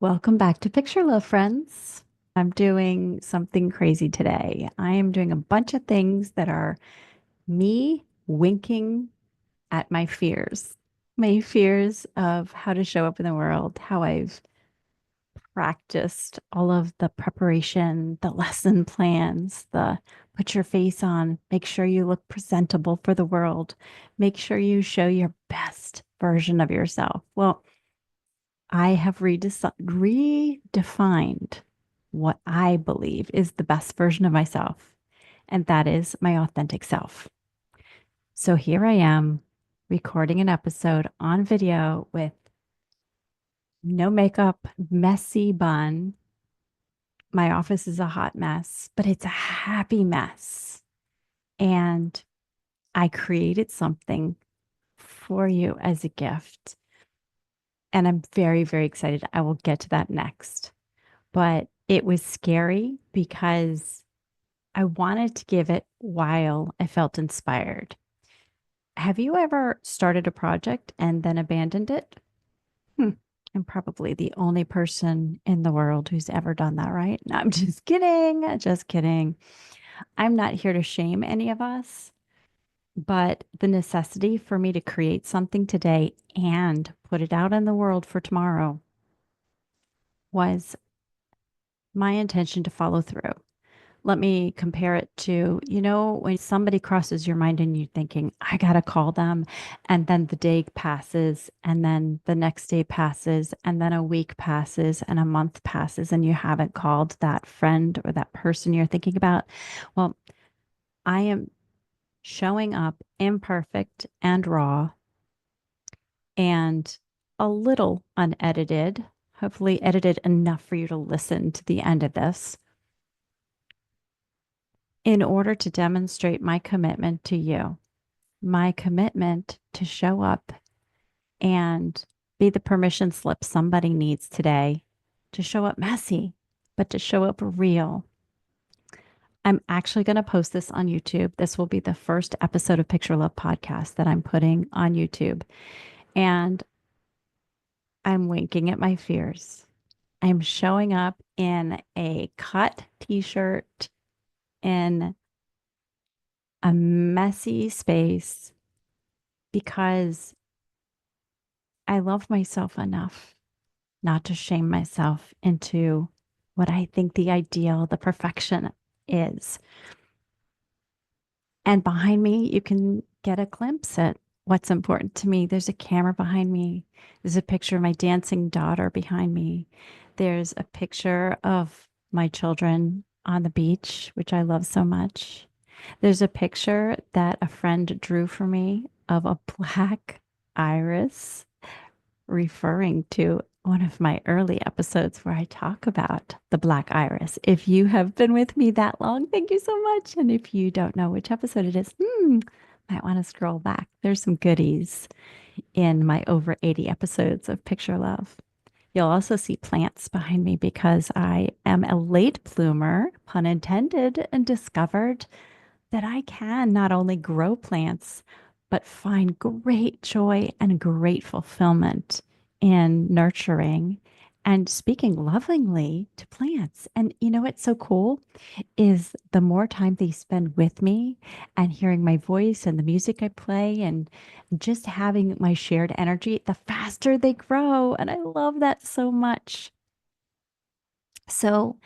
Welcome back to Picture Love, friends. I'm doing something crazy today. I am doing a bunch of things that are me winking at my fears of how to show up in the world, how I've practiced all of the preparation, the lesson plans, the put your face on, make sure you look presentable for the world, make sure you show your best version of yourself. Well, I have redefined what I believe is the best version of myself, and that is my authentic self. So here I am recording an episode on video with no makeup, messy bun. My office is a hot mess, but it's a happy mess. And I created something for you as a gift. And I'm very, very excited. I will get to that next. But it was scary because I wanted to give it while I felt inspired. Have you ever started a project and then abandoned it? Hmm. I'm probably the only person in the world who's ever done that, right? No, I'm just kidding. Just kidding. I'm not here to shame any of us, but the necessity for me to create something today and put it out in the world for tomorrow was my intention to follow through. Let me compare it to, when somebody crosses your mind and you're thinking, I got to call them. And then the day passes, and then the next day passes, and then a week passes, and a month passes, and you haven't called that friend or that person you're thinking about. Well, I am showing up imperfect and raw and a little unedited, hopefully edited enough for you to listen to the end of this in order to demonstrate my commitment to you, my commitment to show up and be the permission slip somebody needs today to show up messy, but to show up real. I'm actually going to post this on YouTube. This will be the first episode of Picture Love podcast that I'm putting on YouTube. And I'm winking at my fears. I'm showing up in a cut t shirt in a messy space because I love myself enough not to shame myself into what I think the ideal, the perfection is. And behind me, you can get a glimpse at what's important to me. There's a camera behind me. There's a picture of my dancing daughter behind me. There's a picture of my children on the beach, which I love so much. There's a picture that a friend drew for me of a black iris, referring to one of my early episodes where I talk about the black iris. If you have been with me that long, thank you so much. And if you don't know which episode it is, might want to scroll back. There's some goodies in my over 80 episodes of Picture Love. You'll also see plants behind me because I am a late bloomer, pun intended, and discovered that I can not only grow plants, but find great joy and great fulfillment in nurturing and speaking lovingly to plants. And you know what's so cool is the more time they spend with me and hearing my voice and the music I play and just having my shared energy, the faster they grow. And I love that so much. So,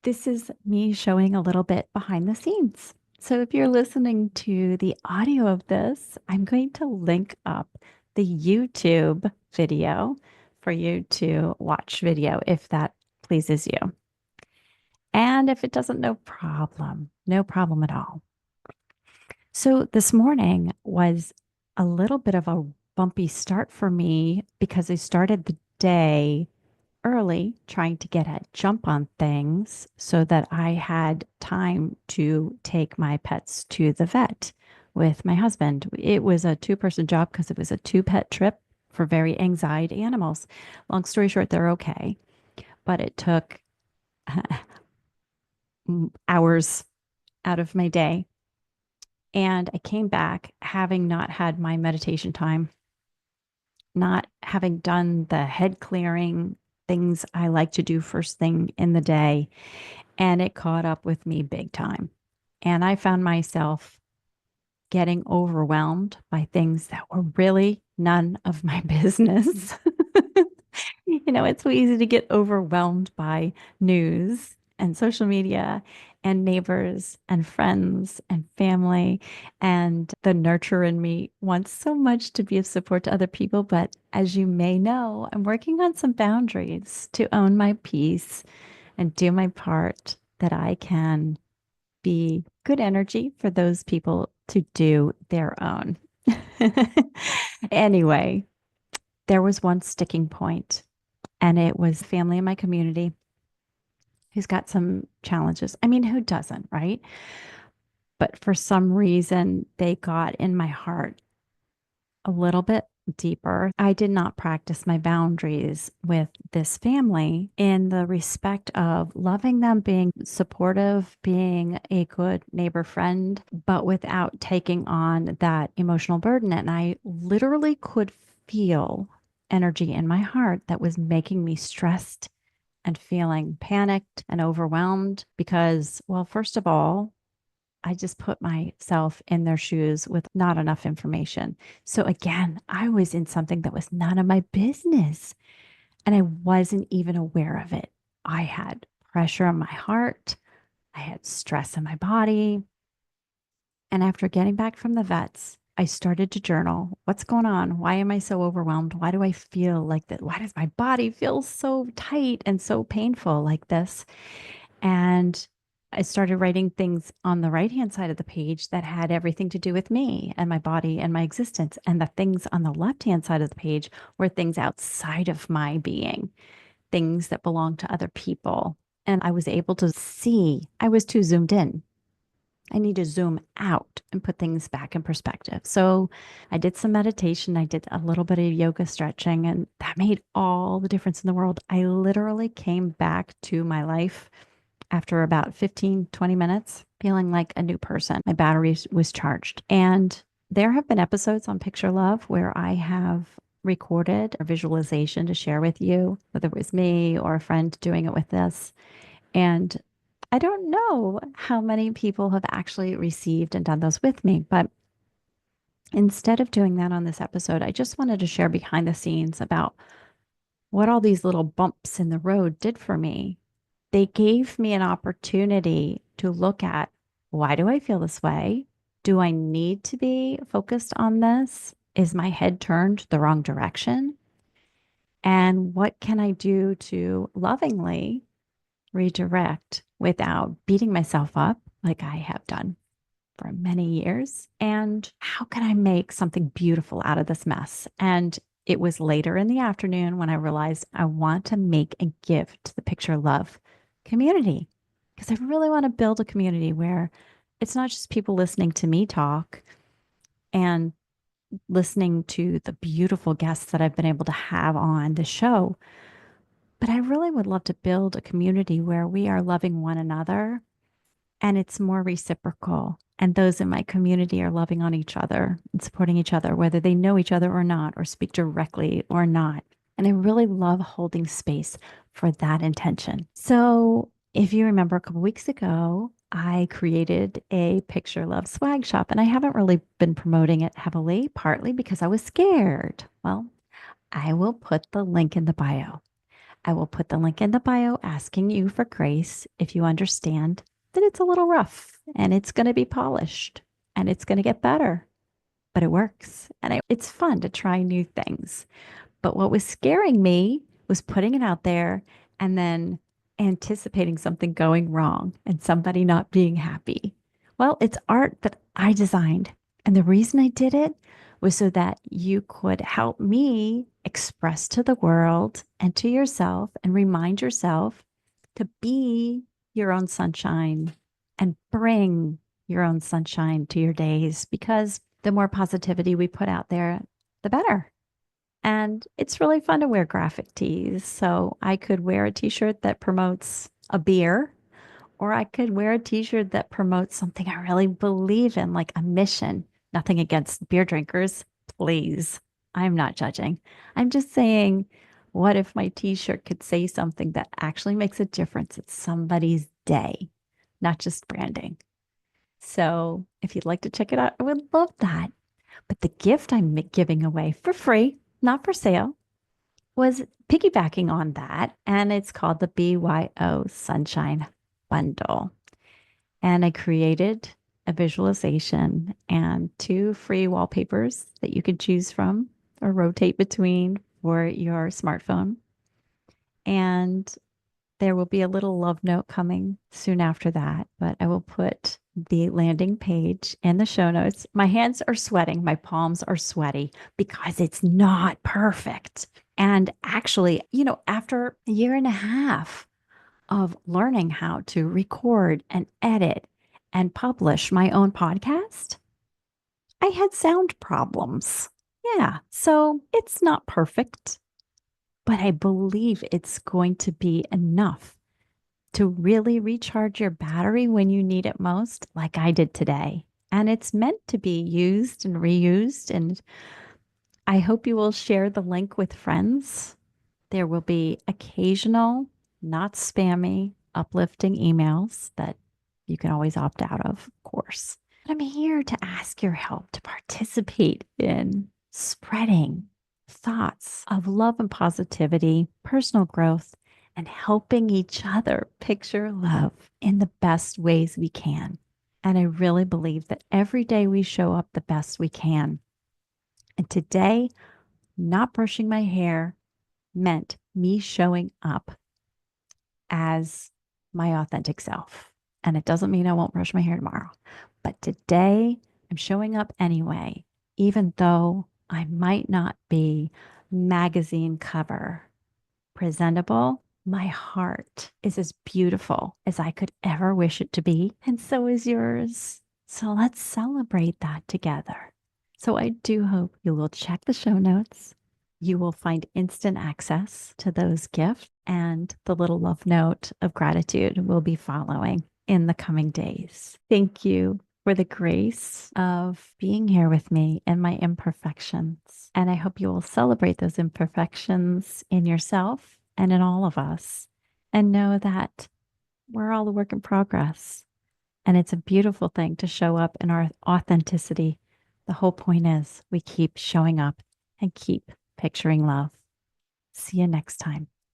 this is me showing a little bit behind the scenes. So, if you're listening to the audio of this, I'm going to link up the YouTube video for you to watch video if that pleases you. And if it doesn't, no problem. No problem at all. So, this morning was a little bit of a bumpy start for me because I started the day early trying to get a jump on things so that I had time to take my pets to the vet with my husband. It was a two-person job because it was a two-pet trip for very anxiety animals. Long story short, they're okay, but it took hours out of my day. And I came back having not had my meditation time, not having done the head clearing, things I like to do first thing in the day. And it caught up with me big time. And I found myself getting overwhelmed by things that were really none of my business. It's so easy to get overwhelmed by news and social media and neighbors and friends and family. And the nurture in me wants so much to be of support to other people. But as you may know, I'm working on some boundaries to own my peace and do my part that I can be good energy for those people to do their own. Anyway, there was one sticking point, and it was family in my community who's got some challenges. I mean, who doesn't, right? But for some reason, they got in my heart a little bit deeper. I did not practice my boundaries with this family in the respect of loving them, being supportive, being a good neighbor friend, but without taking on that emotional burden. And I literally could feel energy in my heart that was making me stressed and feeling panicked and overwhelmed because, well, first of all, I just put myself in their shoes with not enough information. So again, I was in something that was none of my business and I wasn't even aware of it. I had pressure on my heart, I had stress in my body. And after getting back from the vets, I started to journal. What's going on? Why am I so overwhelmed? Why do I feel like that? Why does my body feel so tight and so painful like this? And I started writing things on the right hand side of the page that had everything to do with me and my body and my existence. And the things on the left hand side of the page were things outside of my being, things that belong to other people. And I was able to see, I was too zoomed in. I need to zoom out and put things back in perspective. So I did some meditation. I did a little bit of yoga stretching, and that made all the difference in the world. I literally came back to my life after about 15, 20 minutes, feeling like a new person. My battery was charged. And there have been episodes on Picture Love where I have recorded a visualization to share with you, whether it was me or a friend doing it with this. And I don't know how many people have actually received and done those with me, but instead of doing that on this episode, I just wanted to share behind the scenes about what all these little bumps in the road did for me. They gave me an opportunity to look at, why do I feel this way? Do I need to be focused on this? Is my head turned the wrong direction? And what can I do to lovingly redirect without beating myself up like I have done for many years? And how can I make something beautiful out of this mess? And it was later in the afternoon when I realized I want to make a gift to the Picture Love community because I really want to build a community where it's not just people listening to me talk and listening to the beautiful guests that I've been able to have on the show, but I really would love to build a community where we are loving one another and it's more reciprocal. And those in my community are loving on each other and supporting each other, whether they know each other or not, or speak directly or not. And I really love holding space for that intention. So if you remember a couple weeks ago, I created a Picture Love swag shop, and I haven't really been promoting it heavily, partly because I was scared. Well, I will put the link in the bio. I will put the link in the bio asking you for grace if you understand that it's a little rough and it's going to be polished and it's going to get better, but it works. And it's fun to try new things. But what was scaring me was putting it out there and then anticipating something going wrong and somebody not being happy. Well, it's art that I designed. And the reason I did it was so that you could help me express to the world and to yourself and remind yourself to be your own sunshine and bring your own sunshine to your days because the more positivity we put out there, the better. And it's really fun to wear graphic tees. So I could wear a t-shirt that promotes a beer, or I could wear a t-shirt that promotes something I really believe in, like a mission. Nothing against beer drinkers, please. I'm not judging. I'm just saying What if my t-shirt could say something that actually makes a difference in somebody's day, not just branding? So if you'd like to check it out, I would love that. But the gift I'm giving away for free, not for sale, was piggybacking on that. And it's called the BYO Sunshine Bundle. And I created a visualization and two free wallpapers that you could choose from or rotate between for your smartphone. And there will be a little love note coming soon after that, but I will put the landing page in the show notes. My hands are sweating, my palms are sweaty because it's not perfect. And actually, after a year and a half of learning how to record and edit and publish my own podcast, I had sound problems. Yeah, so it's not perfect, but I believe it's going to be enough to really recharge your battery when you need it most, like I did today. And it's meant to be used and reused. And I hope you will share the link with friends. There will be occasional, not spammy, uplifting emails that you can always opt out of course. But I'm here to ask your help to participate in spreading thoughts of love and positivity, personal growth, and helping each other picture love in the best ways we can. And I really believe that every day we show up the best we can. And today, not brushing my hair meant me showing up as my authentic self. And it doesn't mean I won't brush my hair tomorrow. But today, I'm showing up anyway, even though I might not be magazine cover presentable. My heart is as beautiful as I could ever wish it to be. And so is yours. So let's celebrate that together. So I do hope you will check the show notes. You will find instant access to those gifts, and the little love note of gratitude will be following in the coming days. Thank you for the grace of being here with me and my imperfections. And I hope you will celebrate those imperfections in yourself and in all of us, and know that we're all a work in progress. And it's a beautiful thing to show up in our authenticity. The whole point is we keep showing up and keep picturing love. See you next time.